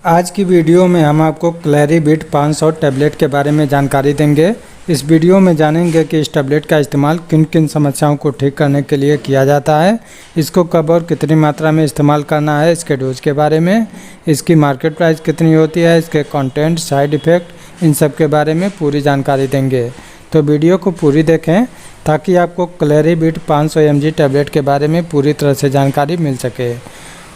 आज की वीडियो में हम आपको क्लैरिबिट 500 टैबलेट के बारे में जानकारी देंगे। इस वीडियो में जानेंगे कि इस टैबलेट का इस्तेमाल किन किन समस्याओं को ठीक करने के लिए किया जाता है, इसको कब और कितनी मात्रा में इस्तेमाल करना है, इसके डोज के बारे में, इसकी मार्केट प्राइस कितनी होती है, इसके कंटेंट, साइड इफ़ेक्ट, इन सब के बारे में पूरी जानकारी देंगे। तो वीडियो को पूरी देखें ताकि आपको क्लैरिबिट 500 mg टैबलेट के बारे में पूरी तरह से जानकारी मिल सके।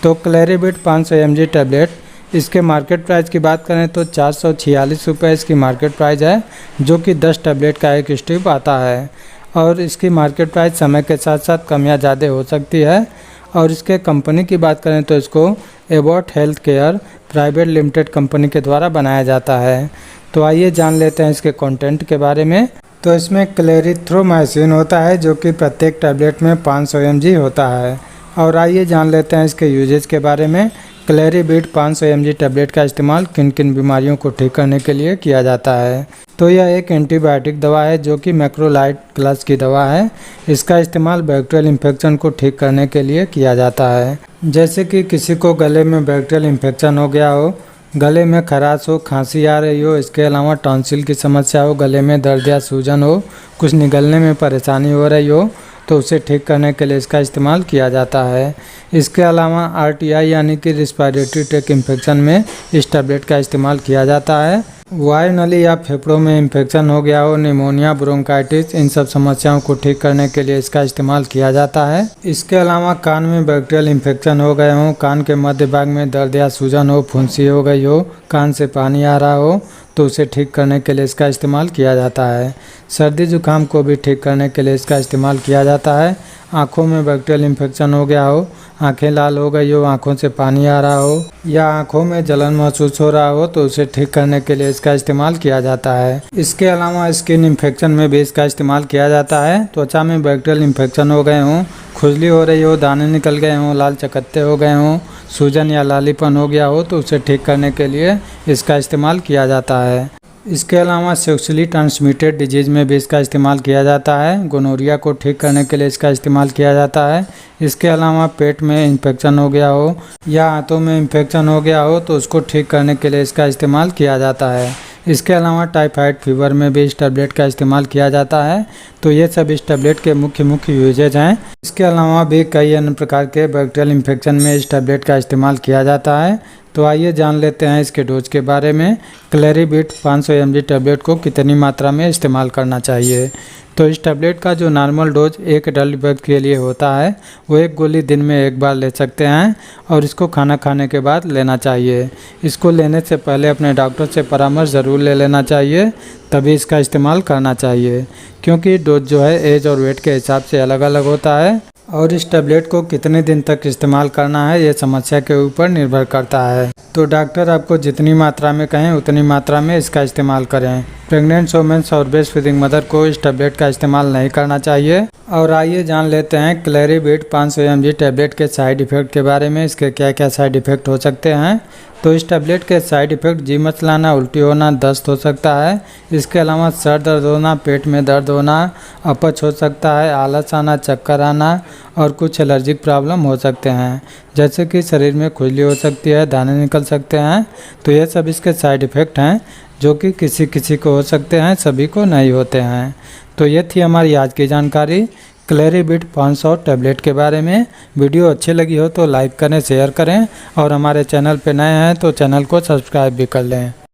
तो क्लैरिबिट 500 mg टैबलेट, इसके मार्केट प्राइस की बात करें तो 446 रुपये इसकी मार्केट प्राइस है, जो कि 10 टैबलेट का एक स्ट्रिप आता है। और इसकी मार्केट प्राइस समय के साथ साथ कम या ज़्यादा हो सकती है। और इसके कंपनी की बात करें तो इसको Abbott health care private limited company के द्वारा बनाया जाता है। तो आइए जान लेते हैं इसके कंटेंट के बारे में। तो इसमें क्लेरिथ्रोमाइसिन होता है, जो कि प्रत्येक टैबलेट में 500 mg होता है। और आइए जान लेते हैं इसके यूजेज के बारे में। क्लैरिबिट 500 mg टैबलेट का इस्तेमाल किन किन बीमारियों को ठीक करने के लिए किया जाता है। तो यह एक एंटीबायोटिक दवा है, जो कि मैक्रोलाइड क्लास की दवा है। इसका इस्तेमाल बैक्टीरियल इन्फेक्शन को ठीक करने के लिए किया जाता है। जैसे कि किसी को गले में बैक्टीरियल इन्फेक्शन हो गया हो, गले में खराश हो, खांसी आ रही हो, इसके अलावा टॉन्सिल की समस्या हो, गले में दर्द या सूजन हो, कुछ निगलने में परेशानी हो रही हो, तो उसे ठीक करने के लिए इसका इस्तेमाल किया जाता है। इसके अलावा RTI यानी कि रिस्पायरेटरी ट्रैक्ट इन्फेक्शन में इस टैबलेट का इस्तेमाल किया जाता है। वायु नली या फेफड़ों में इन्फेक्शन हो गया हो, निमोनिया, ब्रोंकाइटिस, इन सब समस्याओं को ठीक करने के लिए इसका इस्तेमाल किया जाता है। इसके अलावा कान में बैक्टीरियल इन्फेक्शन हो गए हों, कान के मध्य भाग में दर्द या सूजन हो, फुंसी हो गई हो, कान से पानी आ रहा हो, तो उसे ठीक करने के लिए इसका इस्तेमाल किया जाता है। सर्दी जुकाम को भी ठीक करने के लिए इसका इस्तेमाल किया जाता है। आँखों में बैक्टीरियल इन्फेक्शन हो गया हो, आंखें लाल हो गई हो, आंखों से पानी आ रहा हो या आंखों में जलन महसूस हो रहा हो, तो उसे ठीक करने के लिए इसका इस्तेमाल किया जाता है। इसके अलावा स्किन इन्फेक्शन में भी इसका इस्तेमाल किया जाता है। त्वचा में बैक्टीरियल इन्फेक्शन हो गए हों, खुजली हो रही हो, दाने निकल गए हों, लाल चकत्ते हो गए हों, सूजन या लालीपन हो गया हो, तो उसे ठीक करने के लिए इसका इस्तेमाल किया जाता है। इसके अलावा सेक्सुअली ट्रांसमिटेड डिजीज़ में भी इसका इस्तेमाल किया जाता है। गोनोरिया को ठीक करने के लिए इसका इस्तेमाल किया जाता है। इसके अलावा पेट में इन्फेक्शन हो गया हो या हाथों में इन्फेक्शन हो गया हो, तो उसको ठीक करने के लिए इसका इस्तेमाल किया जाता है। इसके अलावा टाइफाइड फीवर में भी इस टैबलेट का इस्तेमाल किया जाता है। तो ये सब इस टैबलेट के मुख्य यूजेज हैं। इसके अलावा भी कई अन्य प्रकार के बैक्टीरियल इन्फेक्शन में इस टैबलेट का इस्तेमाल किया जाता है। तो आइए जान लेते हैं इसके डोज के बारे में। क्लैरिबिट 500 mg टैबलेट को कितनी मात्रा में इस्तेमाल करना चाहिए। तो इस टैबलेट का जो नॉर्मल डोज एक एडल्ट व्यक्ति के लिए होता है, वो एक गोली दिन में एक बार ले सकते हैं और इसको खाना खाने के बाद लेना चाहिए। इसको लेने से पहले अपने डॉक्टर से परामर्श ज़रूर ले लेना चाहिए, तभी इसका इस्तेमाल करना चाहिए, क्योंकि डोज जो है एज और वेट के हिसाब से अलग अलग होता है। और इस टैबलेट को कितने दिन तक इस्तेमाल करना है, ये समस्या के ऊपर निर्भर करता है। तो डॉक्टर आपको जितनी मात्रा में कहें उतनी मात्रा में इसका इस्तेमाल करें। प्रेग्नेंट वुमेन्स और ब्रेस्ट फीडिंग मदर को इस टैबलेट का इस्तेमाल नहीं करना चाहिए। और आइए जान लेते हैं क्लैरिबिट 500 mg टैबलेट के साइड इफ़ेक्ट के बारे में। इसके क्या क्या साइड इफ़ेक्ट हो सकते हैं। तो इस टैबलेट के साइड इफ़ेक्ट जी मचलाना, उल्टी होना, दस्त हो सकता है। इसके अलावा सर दर्द होना, पेट में दर्द होना, अपच हो सकता है, आलस आना, चक्कर आना और कुछ एलर्जिक प्रॉब्लम हो सकते हैं, जैसे कि शरीर में खुजली हो सकती है, दाने निकल सकते हैं। तो ये सब इसके साइड इफ़ेक्ट हैं, जो कि किसी किसी को हो सकते हैं, सभी को नहीं होते हैं। तो ये थी हमारी आज की जानकारी क्लैरिबिट 500 टैबलेट के बारे में। वीडियो अच्छी लगी हो तो लाइक करें, शेयर करें और हमारे चैनल पे नए हैं तो चैनल को सब्सक्राइब भी कर लें।